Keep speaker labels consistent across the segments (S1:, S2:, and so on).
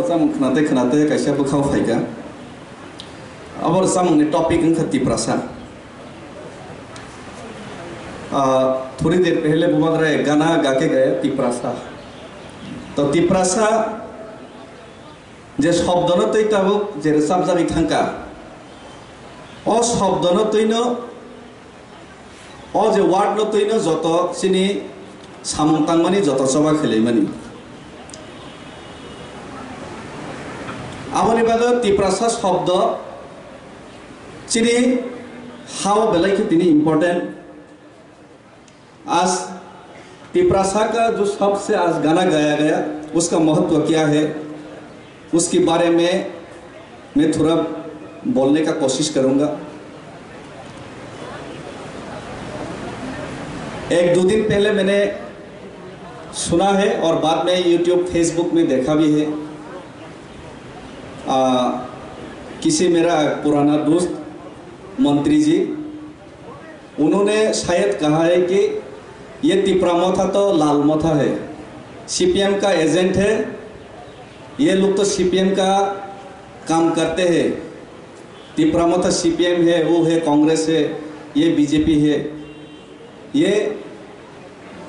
S1: samung khnaate kaisa bukhau phaika abor samung ni topic ang tiprasa थोड़ी देर पहले बुमक रहे गाना गा के गए तिप्रासा तो तिप्रासा जे शब्द न तै ताबुक जे साब जाबि थांका अ शब्द न तैनो अ जे वार्ड न तैनो जत सिनी सामं तांमानि जत सभा खेलेमानि आबनि बागो तिप्रासा शब्द सिनी हाउ बेलाइखि तिनी इम्पोर्टेंट आज तिप्रासा का जो शब्द से आज गाना गाया गया उसका महत्व क्या है उसके बारे में मैं थोड़ा बोलने का कोशिश करूंगा। एक दो दिन पहले मैंने सुना है और बाद में YouTube फेसबुक में देखा भी है। किसी मेरा पुराना दोस्त मंत्री जी उन्होंने शायद कहा है कि ये तिप्रामथा तो लाल मथा है, सीपीएम का एजेंट है, ये लोग तो सीपीएम का काम करते हैं। तिप्रामथा सीपीएम है, वो है कांग्रेस है, ये बीजेपी है। ये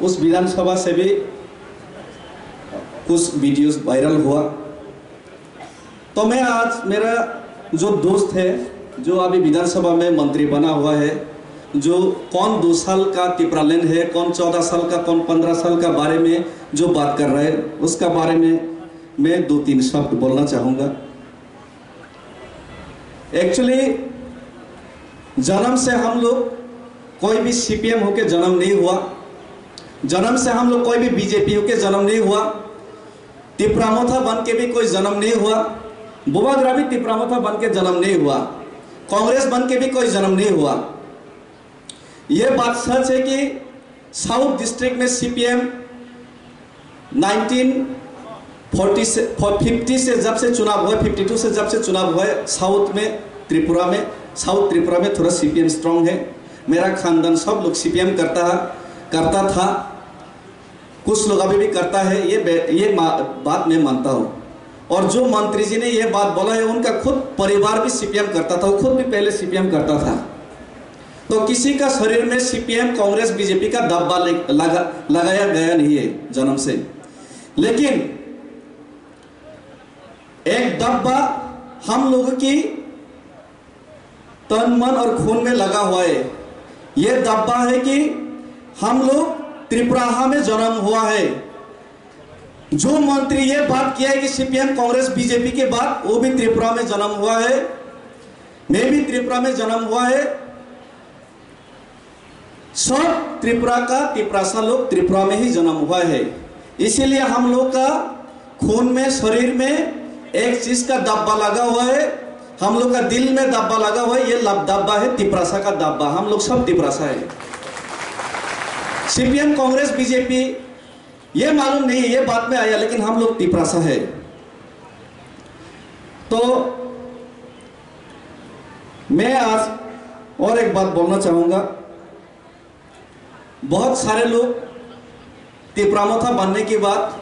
S1: उस विधानसभा से भी कुछ वीडियोस वायरल हुआ। तो मैं आज मेरा जो दोस्त है जो अभी विधानसभा में मंत्री बना हुआ है, जो कौन 2 साल का तिप्रालैंड है, कौन 14 साल का, कौन 15 साल का बारे में जो बात कर रहा है उसका बारे में मैं 2-3 शब्द बोलना चाहूँगा। एक्चुअली जन्म से हम लोग कोई भी सीपीएम होके जन्म नहीं हुआ, जन्म से हम लोग कोई भी बीजेपी होके जन्म नहीं हुआ, तिप्रामथा बन के भी कोई जन्म नहीं हुआ, बुबाग्रा भी तिप्रामथा बन के जन्म नहीं हुआ, कांग्रेस बन के भी कोई जन्म नहीं हुआ। ये बात सच है कि साउथ डिस्ट्रिक्ट में सीपीएम 1950 से जब से चुनाव हुआ, 52 से जब से चुनाव हुआ है साउथ में, त्रिपुरा में, साउथ त्रिपुरा में थोड़ा सीपीएम स्ट्रांग है। मेरा खानदान सब लोग सीपीएम करता था, कुछ लोग अभी भी करता है, ये बात मैं मानता हूँ। और जो मंत्री जी ने ये बात बोला है उनका खुद परिवार भी सीपीएम करता था, वो खुद भी पहले सीपीएम करता था। तो किसी का शरीर में सीपीएम, कांग्रेस, बीजेपी का दब्बा लगाया गया नहीं है जन्म से, लेकिन एक दब्बा हम लोगों की तन मन और खून में लगा हुआ है। यह दब्बा है कि हम लोग त्रिपुरा में जन्म हुआ है। जो मंत्री ये बात किया है कि सीपीएम, कांग्रेस, बीजेपी के बाद वो भी त्रिपुरा में जन्म हुआ है, मैं भी त्रिपुरा में जन्म हुआ है। सब त्रिपुरा का तिप्रासा लोग त्रिपुरा में ही जन्म हुआ है। इसीलिए हम लोग का खून में, शरीर में एक चीज का दब्बा लगा हुआ है, हम लोग का दिल में दब्बा लगा हुआ है। ये दब्बा है तिप्रासा का दब्बा, हम लोग सब तिप्रासा है। सीपीएम, कांग्रेस, बीजेपी ये मालूम नहीं, ये बात में आया, लेकिन हम लोग तिप्रासा है। तो मैं आज और एक बात बोलना चाहूंगा। बहुत सारे लोग तिप्रामथा बनने के बाद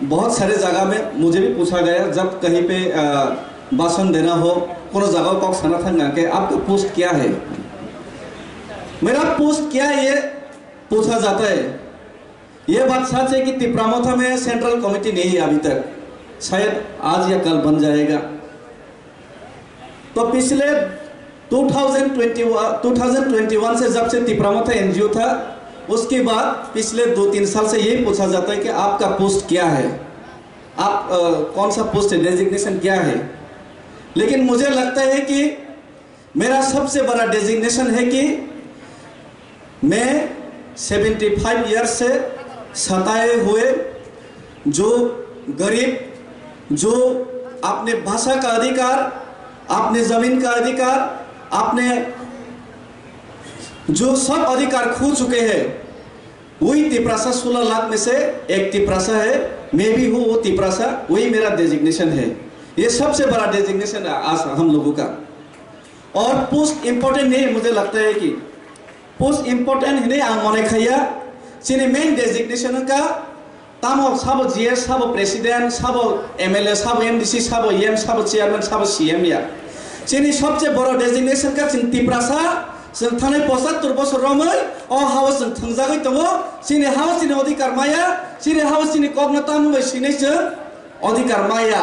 S1: बहुत सारे जगह में मुझे भी पूछा गया, जब कहीं पे भाषण देना हो, कोनो जगह को सना था कि आपका पोस्ट क्या है, मेरा पोस्ट क्या है, ये पूछा जाता है। ये बात सच है कि तिप्रामथा में सेंट्रल कमेटी नहीं है अभी तक, शायद आज या कल बन जाएगा। तो पिछले 2021 से जब से तिप्रामथा एनजीओ था, उसके बाद पिछले 2-3 साल से यही पूछा जाता है कि आपका पोस्ट क्या है, आप कौन सा पोस्ट है, डेजिग्नेशन क्या है। लेकिन मुझे लगता है कि मेरा सबसे बड़ा डेजिग्नेशन है कि मैं 75 ईयर्स से सताए हुए जो गरीब, जो अपने भाषा का अधिकार, अपने जमीन का अधिकार, आपने जो सब अधिकार खो चुके हैं, वही तिप्रासा 16 लाख में से एक तिप्रासा है। मैं भी हूँ वो तिप्रासा, वही मेरा डेजिग्नेशन है। ये सबसे बड़ा डेजिग्नेशन है आज हम लोगों का। और पोस्ट इंपॉर्टेंट नहीं, मुझे लगता है कि पोस्ट इंपॉर्टेंट नहीं। आंगने खैया सिने मेन डेजिग्नेशन का Tamo sabo GS, sabo president, sabo MLA, sabo MDC, sabo EM, sabo chairman, sabo CM ya. Sini सबसे बड़ा designation का चिंती प्रासा जों थानाय 75 बोसोर रमै अ हाउस जों थंजागै दङ सिनि हाउस सिनि अधिकार माया सिनि हाउस सिनि कग्नता मुबै सिनि जों अधिकार माया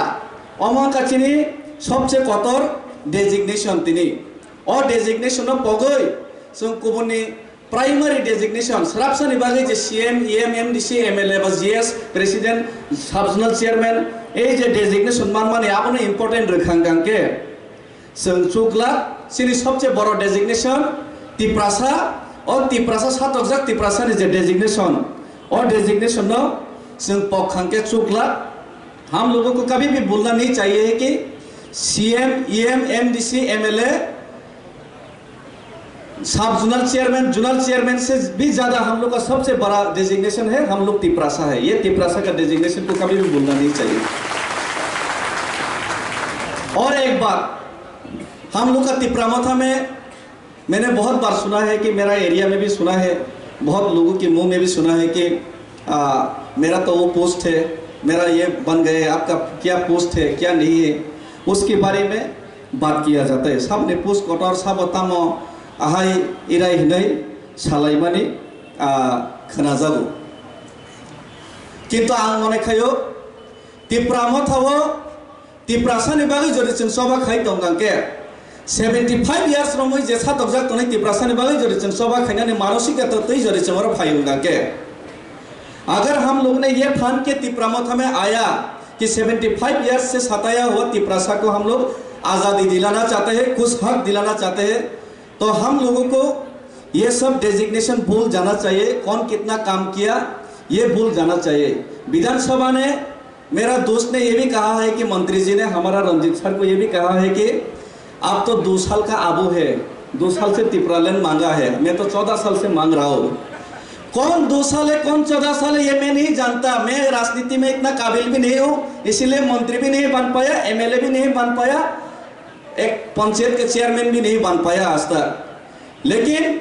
S1: अमा काचिनि सबसे कतर डेजिग्नेशन तिनि अ डेजिग्नेशन पगै जों गुबुननि प्राइमरी डेजिग्नेशन सरासनस्रायै बागै जे सीएम ईएम एमडीसी एमएलए बा GS president subzonal chairman A J designation माने आबोनो इम्पोर्टेंट रखांगांके जों चुगला सिनि सबसे बड़ा डेजिग्नेशन तिप्रासा और तिप्रासा सातकजाक तिप्रासा नि जे डेजिग्नेशन और डेजिग्नेशन नो जों पखांके चुगला हम लोगों को कभी भी भूलना नहीं चाहिए कि सीएम ईएम एमडीसी एमएलए सब जोनल चेयरमैन से भी ज्यादा हम लोग का सबसे बड़ा डेजिग्नेशन है हम लोग तिप्रासा है। ये तिप्रासा का डेजिग्नेशन को कभी भी भूलना नहीं चाहिए। और एक बात हम लोग का तिप्रामथा में मैंने बहुत बार सुना है कि मेरा एरिया में भी सुना है, बहुत लोगों के मुंह में भी सुना है कि मेरा तो वो पोस्ट है, मेरा ये बन गए, आपका क्या पोस्ट है क्या नहीं है, उसके बारे में बात किया जाता है। सब ने पोस्ट कटर सब बतामो आहाय इराय हिनै सालायमानि खोनाजागौ किन्तु आं मनेखायो तिप्रामथाव तिप्रासानि बागै जदि जों सबा खाय दंगांके 75 इयर्स रमै जे सातकजाक तनै तिप्रासानि बागै जदि जों सबा खायनानै मानसिकता तै जदि जों और फायुंगांके अगर हम लोग ने ये ठान के तिप्रामथा में आया कि 75 इयर्स से सताया हुआ तिप्रासा को हम लोग आज़ादी दिलाना चाहते हैं, कुछ हक दिलाना चाहते हैं, तो हम लोगों को ये सब डेजिग्नेशन भूल जाना चाहिए। कौन कितना काम किया ये भूल जाना चाहिए। विधानसभा ने मेरा दोस्त ने ये भी कहा है कि मंत्री जी ने हमारा रंजीत सर को ये भी कहा है कि आप तो 2 साल का आबू है, 2 साल से तिप्रालैंड मांगा है, मैं तो 14 साल से मांग रहा हूँ। कौन 2 साल है कौन 14 साल है ये मैं नहीं जानता, मैं राजनीति में इतना काबिल भी नहीं हूँ, इसीलिए मंत्री भी नहीं बन पाया, एमएलए भी नहीं बन पाया, एक पंचायत के चेयरमैन भी नहीं बन पाया आज तक। लेकिन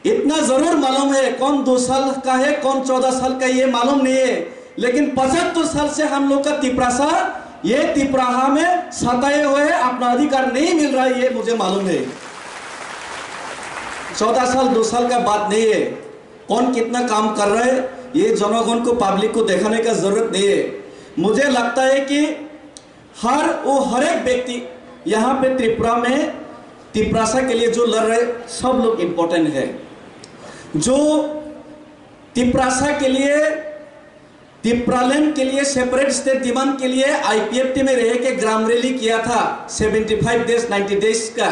S1: इतना जरूर मालूम है कौन 2 साल का है कौन 14 साल का ये मालूम नहीं है, लेकिन 75 साल से हम लोग का तिप्रासा ये तिप्राहा में सताए हुए है, अपना अधिकार नहीं मिल रहा है ये मुझे मालूम है। 14 साल 2 साल का बात नहीं है, कौन कितना काम कर रहा है ये जनगण को पब्लिक को दिखाने का जरूरत नहीं है। मुझे लगता है कि हर एक व्यक्ति यहाँ पे त्रिपुरा में तिप्रासा के लिए जो लड़ रहे सब लोग इम्पोर्टेंट है। जो तिप्रासा के लिए तिप्रालैंड के लिए सेपरेट स्टेट डिमांड के लिए आईपीएफटी में रह के ग्राम रैली किया था 75 डेज 90 डेज का,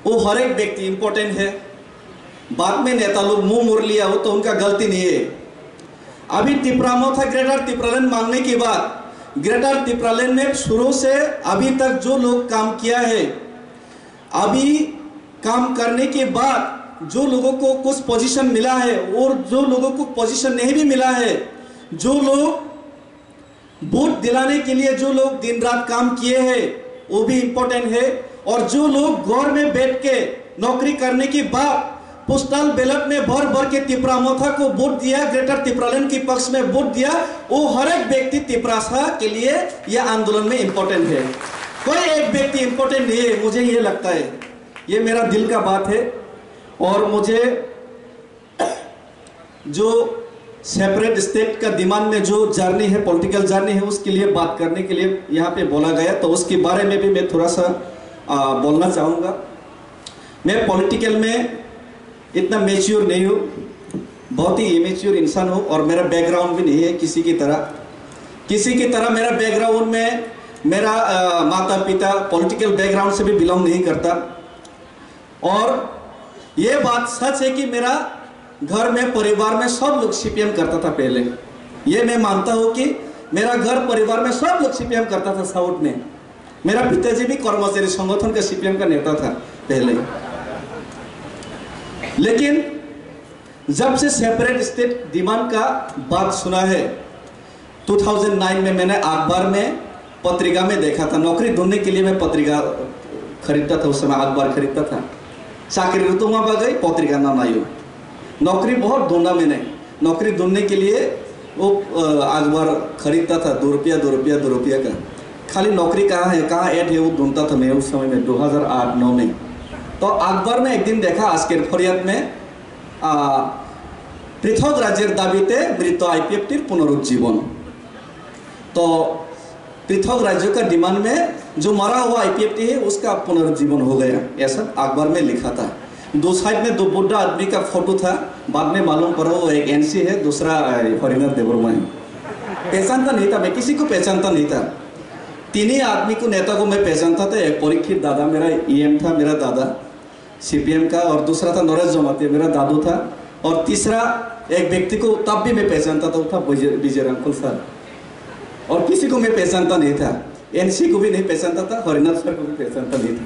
S1: वो हर एक व्यक्ति इम्पोर्टेंट है। बाद में नेता लोग मुंह मोड़ लिया वो तो उनका गलती नहीं है। अभी तिप्रामथा ग्रेटर तिप्रालैंड मांगने के बाद ग्रेटर तिप्रालैंड में शुरू से अभी तक जो लोग काम किया है, अभी काम करने के बाद जो लोगों को कुछ पोजीशन मिला है और जो लोगों को पोजीशन नहीं भी मिला है, जो लोग वोट दिलाने के लिए जो लोग दिन रात काम किए हैं वो भी इम्पोर्टेंट है। और जो लोग घर में बैठ के नौकरी करने के बाद पोस्टल बैलेट में भर भर के तिप्रामथा को वोट दिया, ग्रेटर तिप्रालैंड के पक्ष में वोट दिया, वो हर एक व्यक्ति तिप्रासा के लिए यह आंदोलन में इम्पोर्टेंट है। कोई एक व्यक्ति इम्पोर्टेंट नहीं है, मुझे ये लगता है, ये मेरा दिल का बात है। और मुझे जो सेपरेट स्टेट का डिमांड में जो जर्नी है, पॉलिटिकल जर्नी है, उसके लिए बात करने के लिए यहाँ पे बोला गया, तो उसके बारे में भी मैं थोड़ा सा बोलना चाहूँगा। मैं पॉलिटिकल में इतना मैच्योर नहीं हूँ, बहुत ही इमेच्योर इंसान हूँ, और मेरा बैकग्राउंड भी नहीं है किसी की तरह मेरा बैकग्राउंड में मेरा माता पिता पॉलिटिकल बैकग्राउंड से भी बिलोंग नहीं करता। और ये बात सच है कि मेरा घर में परिवार में सब लोग सीपीएम करता था पहले, ये मैं मानता हूँ कि मेरा घर परिवार में सब लोग सीपीएम करता था। साउथ में मेरा पिताजी भी कर्मचारी संगठन का सीपीएम का नेता था पहले। लेकिन जब से सेपरेट स्टेट डिमांड का बात सुना है 2009 में, मैंने अखबार में पत्रिका में देखा था, नौकरी ढूंढने के लिए मैं पत्रिका खरीदता था, उस समय अखबार खरीदता था। चाकरी तो वहाँ पर गई पत्रिका ना आयो, नौकरी बहुत ढूंढा मैंने। नौकरी ढूंढने के लिए वो अखबार खरीदता था, 2 रुपया 2 रुपया 2 रुपया का। खाली नौकरी कहाँ है, कहाँ ऐड है, वो ढूंढता था मैं उस समय में 2008-9 में। तो अखबार में एक दिन देखा आजकेर फरियाद में पृथक राज्य दाबीते मृत आईपीएफटीर पुनरुज्जीवन। तो पृथक राज्यों का डिमांड में जो मरा हुआ आईपीएफटी है उसका पुनरुज्जीवन हो गया, ऐसा अखबार में लिखा था। 2 साइड में 2 बुढ़ा आदमी का फोटो था। बाद में मालूम पड़ा वो एक एनसी है, दूसरा हरिनाथ देववर्मा है। पहचानता नहीं था, मैं किसी को पहचानता नहीं था। 3 ही आदमी को, नेता को मैं पहचानता था। एक परीक्षित दादा मेरा ईएम था, मेरा दादा सीपीएम का, और दूसरा था नरेश जमाती मेरा दादू था, और तीसरा एक व्यक्ति को तब भी मैं पहचानता था, वो था विजय अंकुल सर। और किसी को मैं पहचानता नहीं था, एनसी को भी नहीं पहचानता था, हरिनाथ सर को भी पहचानता नहीं था।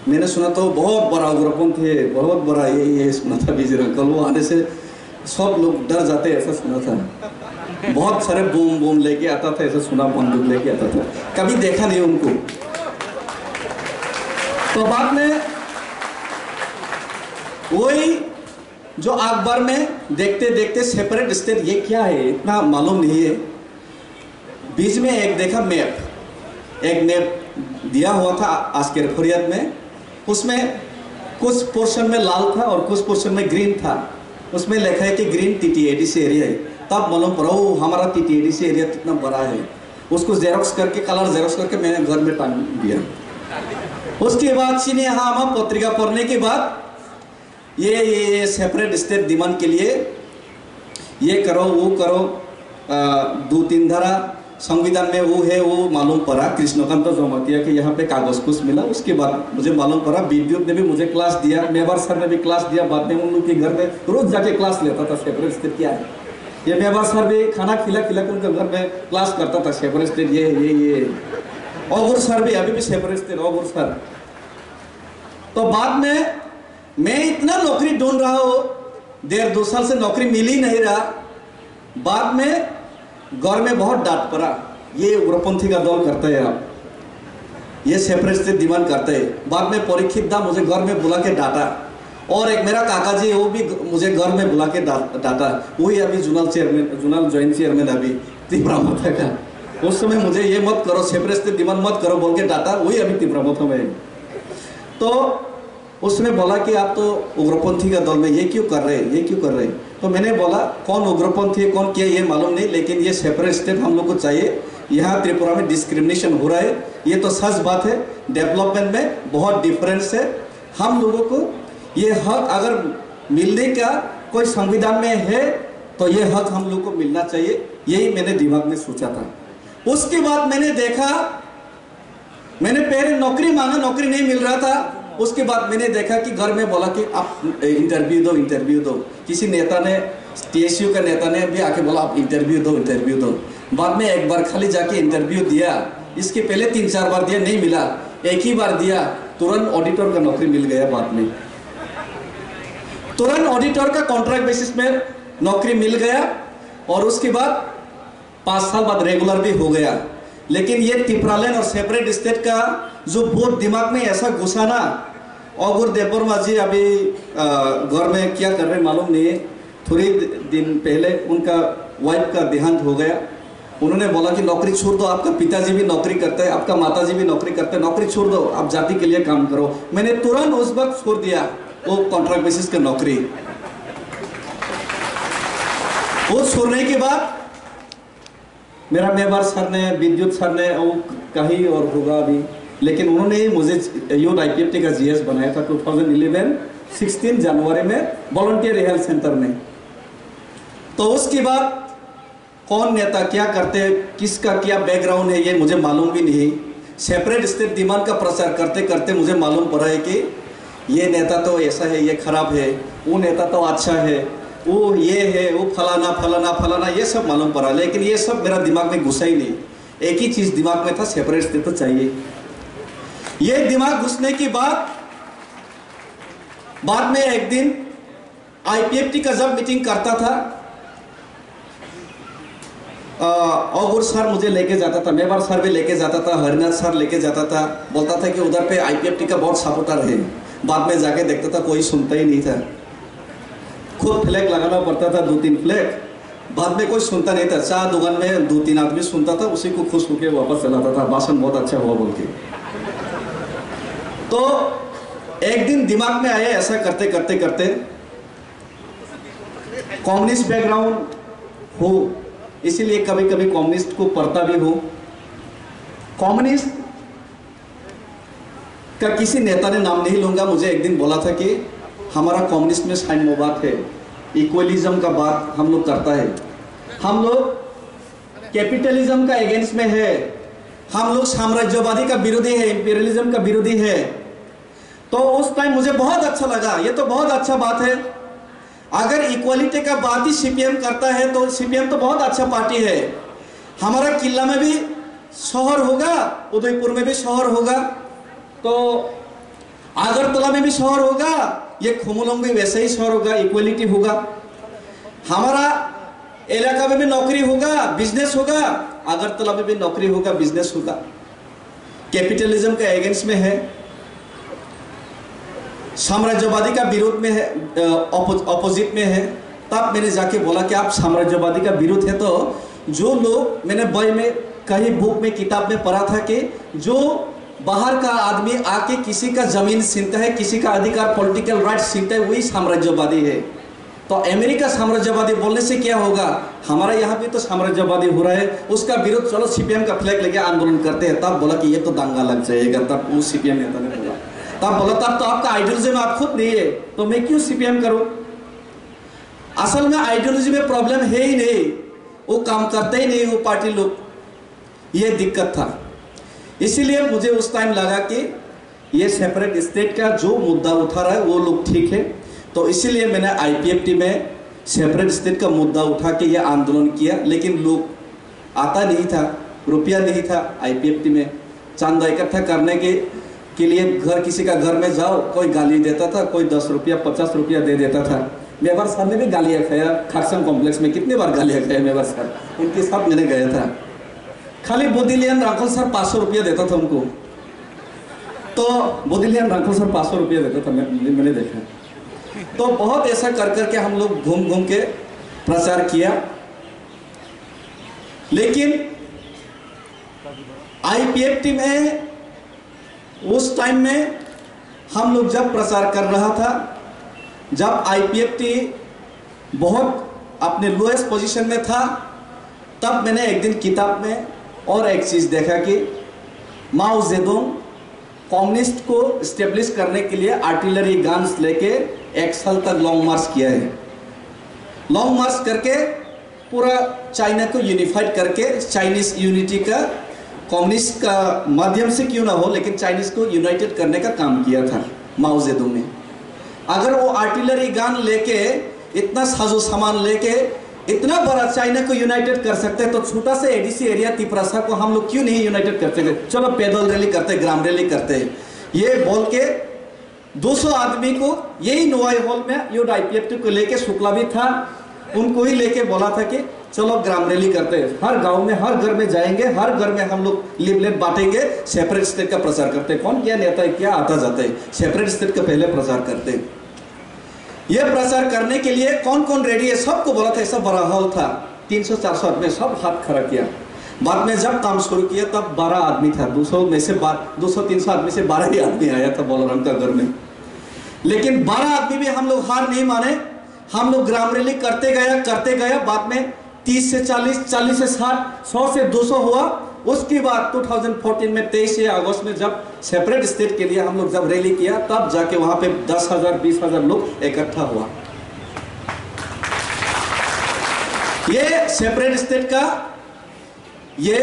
S1: मैंने सुना तो बहुत बड़ा उग्रपन थे, बहुत बड़ा ये सुना था विजय अंकल, वो आने से सब लोग डर जाते, ऐसा सुना था। बहुत सारे बूम बूम लेके आता था, ऐसा सुना, बंदूक लेके आता था, कभी देखा नहीं उनको। तो बाद में वही जो अखबार में देखते देखते सेपरेट स्टेट ये क्या है इतना मालूम नहीं है। बीच में एक देखा मैप, एक मैप दिया हुआ था आजकेर फरियाद में। उसमें कुछ पोर्शन में लाल था और कुछ पोर्शन में ग्रीन था। उसमें लिखा है कि ग्रीन टीटीएडीसी एरिया है। तब मालूम पड़ा वो हमारा टीटीएडीसी एरिया कितना बड़ा है। उसको जेरोक्स करके, कलर जेरोक्स करके मैंने घर में टांग दिया। उसके बाद सिनेहामा पत्रिका पढ़ने के बाद ये सेपरेट स्टेट डिमांड के लिए ये करो वो करो, 2-3 धारा संविधान में वो है, वो मालूम पड़ा। कृष्णकांत जमातिया के यहाँ पे कागज कुछ मिला। उसके बाद मुझे मालूम पड़ा, विद्युत ने भी मुझे क्लास दिया, मेवार सर ने भी क्लास दिया। बाद में उन लोग के घर में रोज जाके क्लास लेता था सेपरेट स्टेट क्या है। ये मेवार सर भी खाना खिला खिला कर उनके घर में क्लास करता था सेपरेट स्टेट ये। और सर भी अभी भी सेपरेट स्टेट, और सर। तो बाद में मैं इतना नौकरी ढूंढ रहा हूँ, 1.5-2 साल से नौकरी मिल ही नहीं रहा। बाद में घर में बहुत डांट पड़ा, ये उग्रपंथी का दल करते हैं आप, ये सेपरेट स्टेट डिमांड करते हैं। बाद में परीक्षित दा मुझे घर में बुला के डांटा, और एक मेरा काका जी वो भी मुझे घर में बुला के डांटा। वही अभी जोनल जॉइंट चेयरमैन अभी तिब्रामथा का। उस समय मुझे ये मत करो, सेपरेट स्टेट डिमांड मत करो बोल के डांटा, वही अभी तिब्रामथा में। तो उसने बोला कि आप तो उग्रपंथी का दल में ये क्यों कर रहे हैं, ये क्यों कर रहे हैं। तो मैंने बोला कौन उग्रपंथी है कौन किया ये मालूम नहीं, लेकिन ये सेपरेट स्टेट हम लोग को चाहिए। यहाँ त्रिपुरा में डिस्क्रिमिनेशन हो रहा है, ये तो सच बात है। डेवलपमेंट में बहुत डिफरेंस है। हम लोगों को ये हक अगर मिलने का कोई संविधान में है तो ये हक हम लोग को मिलना चाहिए, यही मैंने दिमाग में सोचा था। उसके बाद मैंने देखा, मैंने पहले नौकरी मांगा, नौकरी नहीं मिल रहा था। उसके बाद मैंने देखा कि घर में बोला कि आप इंटरव्यू दो। किसी नेता ने, टीएसयू का नेता ने भी आके बोला आप इंटरव्यू दो। बाद में एक बार खाली जाके इंटरव्यू दिया, इसके पहले 3-4 बार दिया, नहीं मिला। एक ही बार दिया, तुरंत ऑडिटर का नौकरी मिल गया। बाद में तुरंत ऑडिटर का कॉन्ट्रैक्ट बेसिस में नौकरी मिल गया, और उसके बाद 5 साल बाद रेगुलर भी हो गया। लेकिन ये त्रिपुरालैंड और सेपरेट स्टेट का जो बहुत दिमाग में ऐसा घुसा ना, और देववर्मा जी अभी घर में क्या कर रहे मालूम नहीं है। थोड़ी दिन पहले उनका वाइफ का देहांत हो गया। उन्होंने बोला कि नौकरी छोड़ दो, आपका पिताजी भी नौकरी करते हैं, आपका माताजी भी नौकरी करते हैं, नौकरी छोड़ दो, आप जाति के लिए काम करो। मैंने तुरंत उस वक्त छोड़ दिया वो कॉन्ट्रैक्ट बेसिस का नौकरी। वो छोड़ने के बाद मेरा मेवार सर ने, विद्युत सर ने, वो कहीं और होगा अभी, लेकिन उन्होंने मुझे यूथ आईपीएफटी का जीएस बनाया था 2011 16 जनवरी में वॉलंटियर हेल्थ सेंटर में। तो उसके बाद कौन नेता क्या करते, किसका क्या बैकग्राउंड है, ये मुझे मालूम भी नहीं। सेपरेट स्टेट डिमांड का प्रचार करते करते मुझे मालूम पड़ा है कि ये नेता तो ऐसा है, ये खराब है, वो नेता तो अच्छा है, वो ये है, वो फलाना फलाना फलाना, ये सब मालूम पड़ा। लेकिन ये सब मेरा दिमाग में घुसा ही नहीं। एक ही चीज़ दिमाग में था, सेपरेट स्टेट तो चाहिए। ये दिमाग घुसने के बाद में एक दिन आईपीएफटी का जब मीटिंग करता था, और सर मुझे लेके जाता था, मेवार सर भी लेके जाता था, हरिनाथ सर लेके जाता था, बोलता था कि उधर पे आईपीएफटी का बहुत सपोर्टर है। बाद में जाके देखता था कोई सुनता ही नहीं था। खुद फ्लैग लगाना पड़ता था, 2-3 फ्लैग, बाद में कोई सुनता नहीं था, चाय दुकान में 2-3 आदमी सुनता था, उसी को खुश होकर वापस चलाता था, भाषण बहुत अच्छा हुआ बोल के। तो एक दिन दिमाग में आया, ऐसा करते करते करते कम्युनिस्ट बैकग्राउंड हो, इसीलिए कभी कभी कम्युनिस्ट को पढ़ता भी हो। कम्युनिस्ट का किसी नेता ने नाम नहीं लूंगा, मुझे एक दिन बोला था कि हमारा कम्युनिस्ट में साइन बात है, इक्वलिज्म का बात हम लोग करता है, हम लोग कैपिटलिज्म का अगेंस्ट में है, हम लोग साम्राज्यवादी का विरोधी है, इंपीरियलिज्म का विरोधी है। तो उस टाइम मुझे बहुत अच्छा लगा, ये तो बहुत अच्छा बात है। अगर इक्वालिटी का बात ही सीपीएम करता है तो सीपीएम तो बहुत अच्छा पार्टी है। हमारा किला में भी शहर होगा, उदयपुर में भी शहर होगा, तो अगरतला में भी शहर होगा, ये खुमुलुंग भी वैसे ही शहर होगा, इक्वालिटी होगा। हमारा इलाका में भी नौकरी होगा, बिजनेस होगा, अगरतला में भी नौकरी होगा, बिजनेस होगा। कैपिटलिज्म के अगेंस्ट में है, साम्राज्यवादी का विरोध में है, ऑपोजिट में है। तब मैंने जाके बोला कि आप साम्राज्यवादी का विरोध है, तो जो लोग मैंने बॉय में कहीं बुक में किताब में पढ़ा था कि जो बाहर का आदमी आके किसी का जमीन छीनता है, किसी का अधिकार पॉलिटिकल राइट छीनता है, वही साम्राज्यवादी है। तो अमेरिका साम्राज्यवादी बोलने से क्या होगा, हमारा यहाँ भी तो साम्राज्यवादी हो रहा है, उसका विरोध, चलो सीपीएम का फ्लैग लेके आंदोलन करते हैं। तब बोला कि ये तो दंगा लग जाएगा, तब वो सीपीएम नेता ने बोला, तब बोला तब तो आपका आइडियोलॉजी में आप खुद नहीं है, तो मैं क्यों सीपीएम करूं। असल में आइडियोलॉजी में प्रॉब्लम है ही नहीं, वो काम करते ही नहीं वो पार्टी लोग, ये दिक्कत था। इसीलिए मुझे उस टाइम लगा कि ये सेपरेट स्टेट का जो मुद्दा उठा रहा है वो लोग ठीक है, तो इसीलिए मैंने आईपीएफटी में सेपरेट स्टेट का मुद्दा उठा के ये आंदोलन किया। लेकिन लोग आता नहीं था, रुपया नहीं था आईपीएफटी में, चंदा इकट्ठा करने के लिए घर किसी का घर में जाओ, कोई गाली देता था, कोई 10 रुपया 50 रुपया दे देता था। मेवार सर ने भी गालियाँ खाया, खारसन कॉम्प्लेक्स में कितने बार गालियाँ खाया मेवार सर, उनके साथ मैंने गया था। खाली बोधिलियन रांखल सर 500 रुपया देता था उनको, तो बोधिलियन रांखल सर 500 रुपया देता था, मैंने देखा। तो बहुत ऐसा कर करके हम लोग घूम घूम के प्रचार किया। लेकिन आईपीएफटी में उस टाइम में हम लोग जब प्रचार कर रहा था, जब आईपीएफटी बहुत अपने लोएस्ट पोजीशन में था, तब मैंने एक दिन किताब में और एक चीज़ देखा कि माओ जेडोंग कम्युनिस्ट को स्टेब्लिश करने के लिए आर्टिलरी गन्स लेके 1 साल तक लॉन्ग मार्च किया है। लॉन्ग मार्च करके पूरा चाइना को यूनिफाइड करके, चाइनीज यूनिटी का कम्युनिस्ट का माध्यम से क्यों ना हो, लेकिन चाइनीज को यूनाइटेड करने का काम किया था माओ जेडोंग ने। अगर वो आर्टिलरी गन लेके, इतना साजो सामान लेके इतना बड़ा चाइना को यूनाइटेड कर सकते हैं, तो छोटा सा एडीसी एरिया तिपरासा को हम लोग क्यों नहीं यूनाइटेड करते थे। चलो पैदल रैली करते, ग्राम रैली करते, ये बोल के 200 आदमी को यही नोवाई हॉल में ये आईपीएफटी को लेके, शुक्ला भी था, उनको ही लेके बोला था कि चलो ग्राम रैली करते हैं, हर गांव में हर घर में जाएंगे, हर घर में हम लोग लिफलेट बांटेंगे, सेपरेट स्टेट का प्रचार करते हैं। कौन क्या नेता है, क्या आता जाता है, सेपरेट स्टेट का पहले प्रचार करते हैं। यह प्रचार करने के लिए कौन कौन रेडी है, सबको बोला था। ऐसा बड़ा हॉल था, 300-400 आदमी, सब हाथ खड़ा किया। बाद में जब काम शुरू किया तब 12 आदमी था, 200-300 आदमी से 12 ही आदमी आया था बलराम का घर में। लेकिन 12 आदमी भी हम लोग हार नहीं माने, हम लोग ग्राम रैली करते गया। बाद में 30 से 40, 40 से 60, 100 से 200 हुआ। उसके बाद 2014 में 23 अगस्त में जब सेपरेट स्टेट के लिए हम लोग जब रैली किया, तब जाके वहां पे 10,000 20,000 लोग इकट्ठा हुआ। ये सेपरेट स्टेट का ये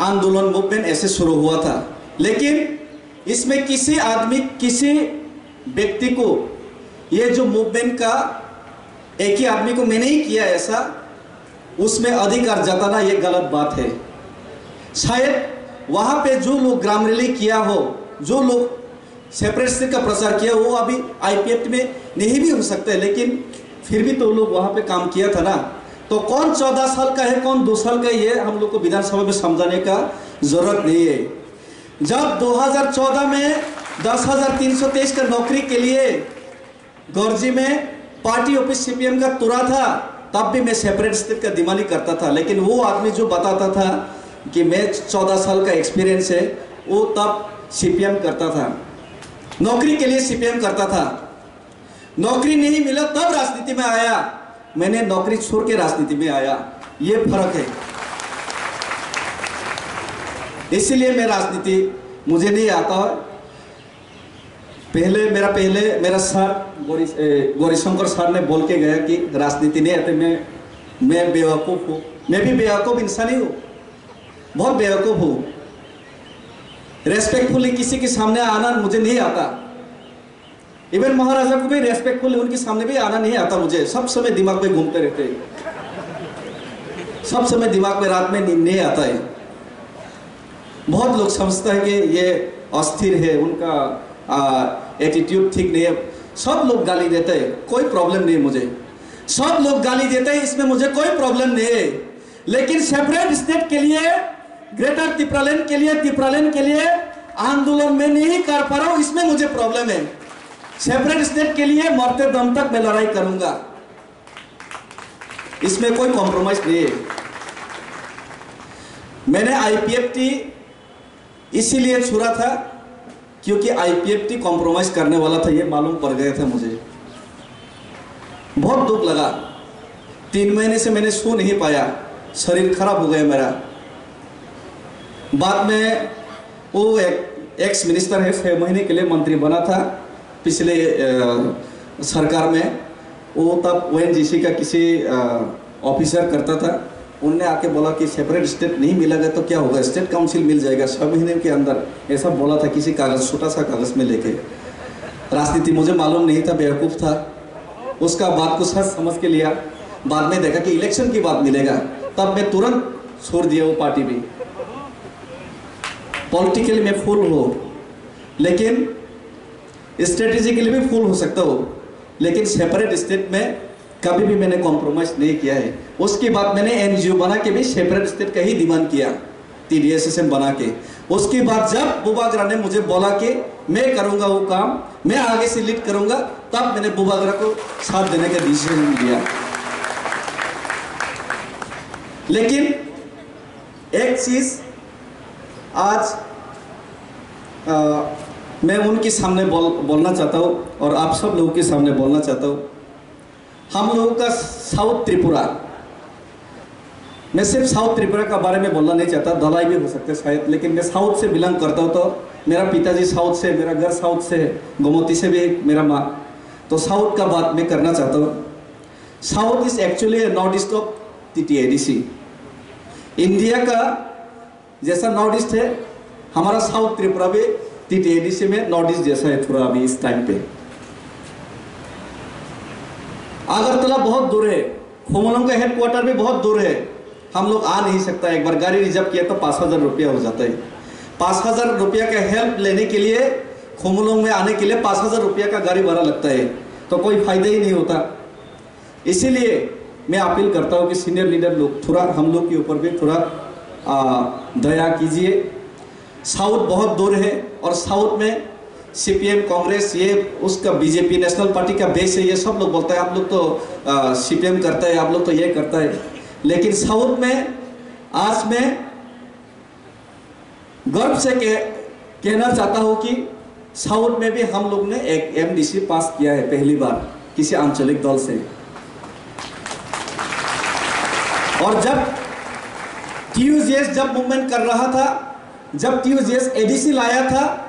S1: आंदोलन मूवमेंट ऐसे शुरू हुआ था। लेकिन इसमें किसी आदमी, किसी व्यक्ति को, ये जो मूवमेंट का एक ही आदमी को मैंने ही किया ऐसा, उसमें अधिकार जताना ये गलत बात है। शायद वहां पे जो लोग ग्राम रैली किया हो, जो लोग सेपरेट स्टेट का प्रचार किया, वो अभी आईपीएफ में नहीं भी हो सकते, लेकिन फिर भी तो लोग वहां पे काम किया था ना। तो कौन 14 साल का है, कौन 2 साल का, ये हम लोग को विधानसभा में समझाने का जरूरत नहीं है। जब 2014 में 10,323 का नौकरी के लिए गौरजी में पार्टी ऑफिस सीपीएम का तुरा था, तब भी मैं सेपरेट स्टेट का डिमांड करता था। लेकिन वो आदमी जो बताता था कि मैं 14 साल का एक्सपीरियंस है, वो तब सीपीएम करता था, नौकरी के लिए सीपीएम करता था। नौकरी नहीं मिला तब राजनीति में आया, मैंने नौकरी छोड़ के राजनीति में आया, ये फर्क है। इसीलिए मैं राजनीति मुझे नहीं आता है। पहले मेरा सर गौरीशंकर सर ने बोल के गया कि राजनीति नहीं आते, मैं बेवकूफ़ हूँ। मैं भी बेवकूफ़ इंसान ही हूँ, बहुत बेवकूफ़ हूँ। रेस्पेक्टफुली किसी के सामने आना मुझे नहीं आता। इवन महाराजा को भी रेस्पेक्टफुली उनके सामने भी आना नहीं आता मुझे। सब समय दिमाग में घूमते रहते हैं, सब समय दिमाग में रात में नींद नहीं आता है। बहुत लोग समझता है कि ये अस्थिर है, उनका एटीट्यूड ठीक नहीं है। सब लोग गाली देते हैं, कोई प्रॉब्लम नहीं है मुझे। सब लोग गाली देते हैं, इसमें मुझे कोई प्रॉब्लम नहीं है। लेकिन सेपरेट स्टेट के लिए, ग्रेटर तिपरालैंड के लिए आंदोलन में नहीं कर पा रहा हूं, इसमें मुझे प्रॉब्लम है। सेपरेट स्टेट के लिए मरते दम तक मैं लड़ाई करूंगा, इसमें कोई कॉम्प्रोमाइज नहीं है। मैंने आईपीएफटी इसीलिए छोड़ा था क्योंकि आईपीएफटी कॉम्प्रोमाइज करने वाला था, ये मालूम पड़ गया था मुझे। बहुत दुख लगा। 3 महीने से मैंने सो नहीं पाया, शरीर खराब हो गया मेरा। बाद में वो एक एक्स मिनिस्टर है, 6 महीने के लिए मंत्री बना था पिछले सरकार में। वो तब ओएनजीसी का किसी ऑफिसर करता था। उनने आके बोला कि सेपरेट स्टेट नहीं मिलेगा तो क्या होगा, स्टेट काउंसिल मिल जाएगा 6 महीने के अंदर, ऐसा बोला था किसी कागज, छोटा सा कागज में लेके। राजनीति मुझे मालूम नहीं था, बेवकूफ़ था। उसका बात को सच समझ के लिया। बाद में देखा कि इलेक्शन की बात मिलेगा, तब मैं तुरंत छोड़ दिया वो पार्टी भी। पॉलिटिकली मैं फुल हो, लेकिन स्ट्रेटेजिकली भी फुल हो सकता हो, लेकिन सेपरेट स्टेट में कभी भी मैंने कॉम्प्रोमाइज नहीं किया है। उसके बाद मैंने एनजीओ बना के भी सेपरेट स्टेट का ही डिमांड किया, TDSSM बना के। उसके बाद जब बुबागरा ने मुझे बोला कि मैं करूंगा वो काम, मैं आगे से लीड करूंगा, तब मैंने बुबागरा को साथ देने का डिसीजन लिया। लेकिन एक चीज आज मैं उनके सामने बोलना चाहता हूँ और आप सब लोगों के सामने बोलना चाहता हूँ। हम लोगों का साउथ त्रिपुरा, मैं सिर्फ साउथ त्रिपुरा का बारे में बोलना नहीं चाहता, दलाई भी हो सकते शायद, लेकिन मैं साउथ से बिलोंग करता हूँ। तो मेरा पिताजी साउथ से, मेरा घर साउथ से, गोमती से भी मेरा माँ, तो साउथ का बात मैं करना चाहता हूँ। South is actually north east of TTADC। India का जैसा नॉर्थ ईस्ट है, हमारा साउथ त्रिपुरा भी TTADC में नॉर्थ ईस्ट जैसा है थोड़ा अभी इस टाइम पे। अगरतला बहुत दूर है, खुमोलम का हेडक्वार्टर भी बहुत दूर है, हम लोग आ नहीं सकता। एक बार गाड़ी रिजर्व किया तो 5000 रुपया हो जाता है। 5000 रुपया का हेल्प लेने के लिए, खुमोलम में आने के लिए 5000 रुपया का गाड़ी भाड़ा लगता है, तो कोई फायदा ही नहीं होता। इसीलिए मैं अपील करता हूँ कि सीनियर लीडर लोग थोड़ा हम लोग के ऊपर भी थोड़ा दया कीजिए। साउथ बहुत दूर है और साउथ में CPM कांग्रेस, ये उसका BJP नेशनल पार्टी का बेस है। ये सब लोग बोलता है आप लोग तो CPM करता है, आप लोग तो ये करता है। लेकिन साउथ में आज मैं गर्व से कहना चाहता हूँ कि साउथ में भी हम लोग ने एक MDC पास किया है पहली बार किसी आंचलिक दल से। और जब TUGS जब मूवमेंट कर रहा था, जब TUGS ADC लाया था,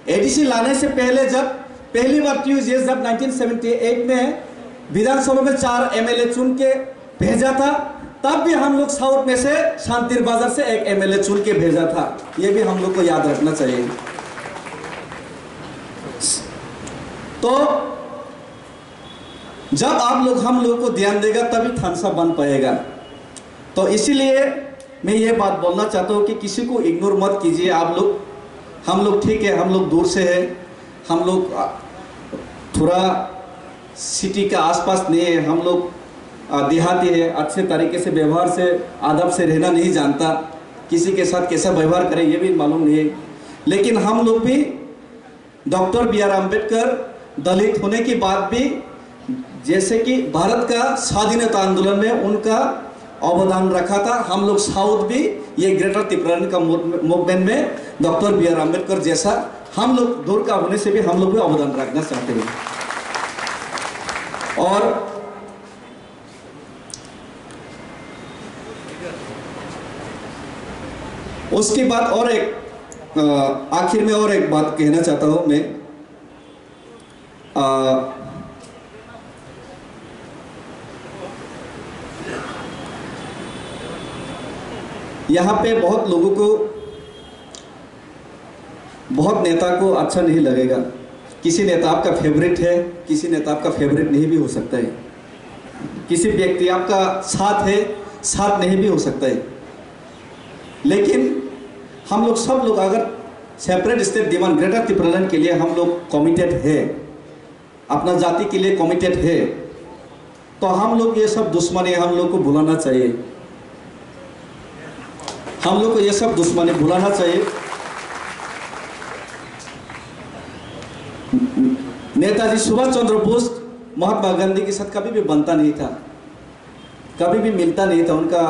S1: ADC लाने से पहले जब पहली बार TUGS जब 1978 में विधानसभा में 4 MLA चुन के भेजा था, तब भी हम लोग साउथ में से शांतिर बाजार से एक MLA चुन के भेजा था। ये भी हम लोग को याद रखना चाहिए। तो जब आप लोग हम लोग को ध्यान देगा तभी थानसा बन पाएगा। तो इसीलिए मैं ये बात बोलना चाहता हूँ कि किसी को इग्नोर मत कीजिए आप लोग। हम लोग ठीक है, हम लोग दूर से है, हम लोग थोड़ा सिटी का आसपास नहीं है, हम लोग देहाती है, अच्छे तरीके से व्यवहार से आदब से रहना नहीं जानता, किसी के साथ कैसा व्यवहार करें ये भी मालूम नहीं है। लेकिन हम लोग भी डॉक्टर BR अम्बेडकर दलित होने के बाद भी जैसे कि भारत का स्वाधीनता आंदोलन में उनका अवदान रखा था। हम लोग साउथ भी ये ग्रेटर त्रिपुरान का मूवमेंट में डॉक्टर बी आर अम्बेडकर जैसा हम लोग दूर का होने से भी हम लोग भी अवदान रखना चाहते हैं। और उसके बाद और एक आखिर में और एक बात कहना चाहता हूं मैं। यहाँ पे बहुत लोगों को, बहुत नेता को अच्छा नहीं लगेगा। किसी नेता आपका फेवरेट है, किसी नेता आपका फेवरेट नहीं भी हो सकता है। किसी व्यक्ति आपका साथ है, साथ नहीं भी हो सकता है। लेकिन हम लोग सब लोग अगर separate state demand greater Tripuraland के लिए हम लोग कमिटेड है, अपना जाति के लिए कमिटेड है, तो हम लोग ये सब दुश्मनी हम लोग को भुलाना चाहिए। हम लोग को ये सब दुश्मनी भुलाना चाहिए। नेताजी सुभाष चंद्र बोस महात्मा गांधी के साथ कभी भी बनता नहीं था, कभी भी मिलता नहीं था। उनका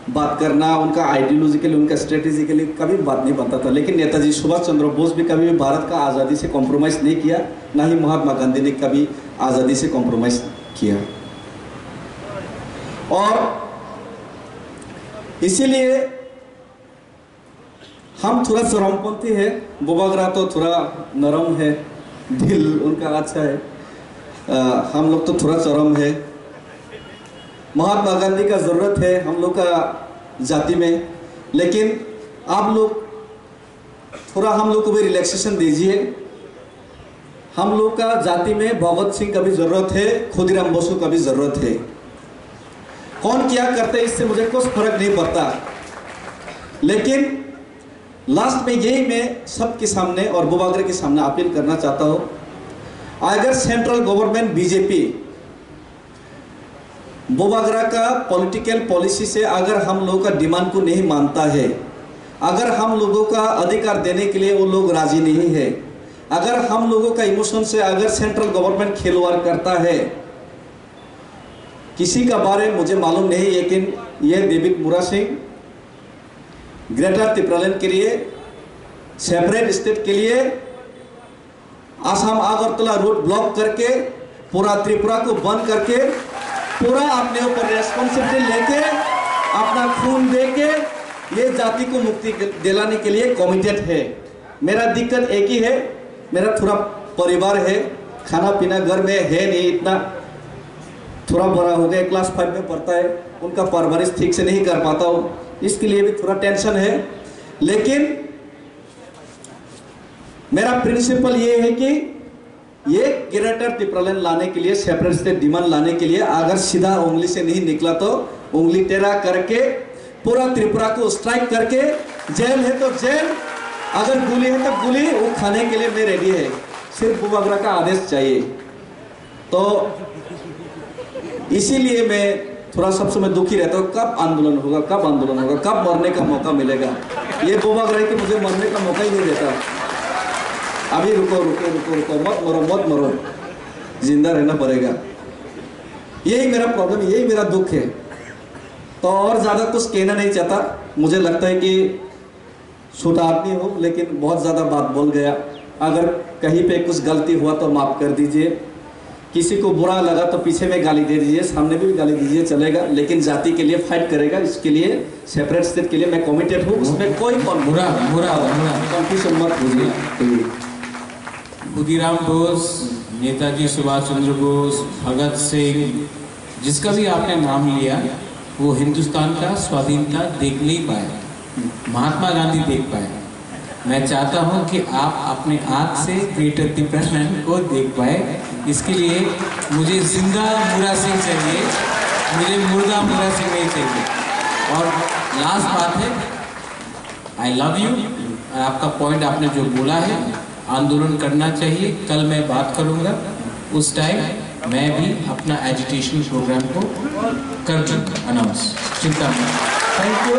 S1: बात करना, उनका आइडियोलॉजिकली, उनका स्ट्रेटेजिकली कभी बात नहीं बनता था। लेकिन नेताजी सुभाष चंद्र बोस भी कभी भी भारत का आज़ादी से कॉम्प्रोमाइज़ नहीं किया, ना ही महात्मा गांधी ने कभी आज़ादी से कॉम्प्रोमाइज़ किया। और इसीलिए हम थोड़ा चरमपंथी है। बोबागरा तो थोड़ा नरम है, दिल उनका अच्छा है। हम लोग तो थोड़ा चरम है। महात्मा गांधी का ज़रूरत है हम लोग का जाति में, लेकिन आप लोग थोड़ा हम लोग को भी रिलैक्सेशन दीजिए। हम लोग का जाति में भगत सिंह का भी ज़रूरत है, खुदीराम बोसू का भी ज़रूरत है। कौन क्या करते हैं इससे मुझे कुछ फर्क नहीं पड़ता। लेकिन लास्ट में यही मैं सबके सामने और बोबागरा के सामने अपील करना चाहता हूँ, अगर सेंट्रल गवर्नमेंट बीजेपी बोबागरा का पॉलिटिकल पॉलिसी से अगर हम लोगों का डिमांड को नहीं मानता है, अगर हम लोगों का अधिकार देने के लिए वो लोग राजी नहीं है, अगर हम लोगों का इमोशन से अगर सेंट्रल गवर्नमेंट खिलवाड़ करता है, किसी का बारे मुझे मालूम नहीं, लेकिन ये डेविड मुरा सिंह ग्रेटर त्रिपुरालैंड के लिए, सेपरेट स्टेट के लिए आसाम अगरतला रोड ब्लॉक करके पूरा त्रिपुरा को बंद करके पूरा अपने ऊपर रेस्पॉन्सिबिलिटी लेके अपना खून देके ये जाति को मुक्ति दिलाने के लिए कमिटेड है। मेरा दिक्कत एक ही है, मेरा थोड़ा परिवार है, खाना पीना घर में है नहीं, इतना थोड़ा बड़ा हो गया, क्लास 5 में पढ़ता है, उनका परवरिश ठीक से नहीं कर पाता हूँ, इसके लिए भी थोड़ा टेंशन है। लेकिन मेरा प्रिंसिपल ये है कि ये ग्रेटर त्रिपुरालैंड लाने के लिए, सेपरेट स्टेट डिमांड लाने के लिए अगर सीधा उंगली से नहीं निकला तो उंगली टेढ़ा करके पूरा त्रिपुरा को स्ट्राइक करके, जेल है तो जेल, अगर गोली है तो गोली, वो खाने के लिए मैं रेडी है। सिर्फ बोबागरा का आदेश चाहिए। तो इसीलिए मैं थोड़ा सब समय दुखी रहता हूँ, कब आंदोलन होगा, कब आंदोलन होगा, कब मरने का मौका मिलेगा। ये बोबागरा कि मुझे मरने का मौका ही नहीं देता। अभी रुको रुको रुको रुको, मत मरो मत मरो, जिंदा रहना पड़ेगा। यही मेरा प्रॉब्लम, यही मेरा दुख है। तो और ज़्यादा कुछ कहना नहीं चाहता। मुझे लगता है कि छोटा आदमी हो, लेकिन बहुत ज़्यादा बात बोल गया। अगर कहीं पे कुछ गलती हुआ तो माफ़ कर दीजिए। किसी को बुरा लगा तो पीछे में गाली दे दीजिए, सामने भी गाली दीजिए, चलेगा। लेकिन जाति के लिए फाइट करेगा, इसके लिए सेपरेट स्टेट के लिए मैं कमिटेड हूँ। उसमें कोई कंफ्यूजन मत कीजिए।
S2: खुदीराम बोस, नेताजी सुभाष चंद्र बोस, भगत सिंह, जिसका भी आपने नाम लिया, वो हिंदुस्तान का स्वाधीनता देख नहीं पाए, महात्मा गांधी देख पाए। मैं चाहता हूं कि आप अपने आँख से ग्रेटर त्रिपुरालैंड को देख पाए। इसके लिए मुझे जिंदा मुरा सिंह चाहिए, मुझे मुर्दा मुरा सिंह नहीं चाहिए। और लास्ट बात है, आई लव यू। आपका पॉइंट आपने जो बोला है, आंदोलन करना चाहिए। कल मैं बात करूंगा, उस टाइम मैं भी अपना एजुटेशन प्रोग्राम को कर दूंगा अनाउंस। चिंता मत।
S1: Thank you.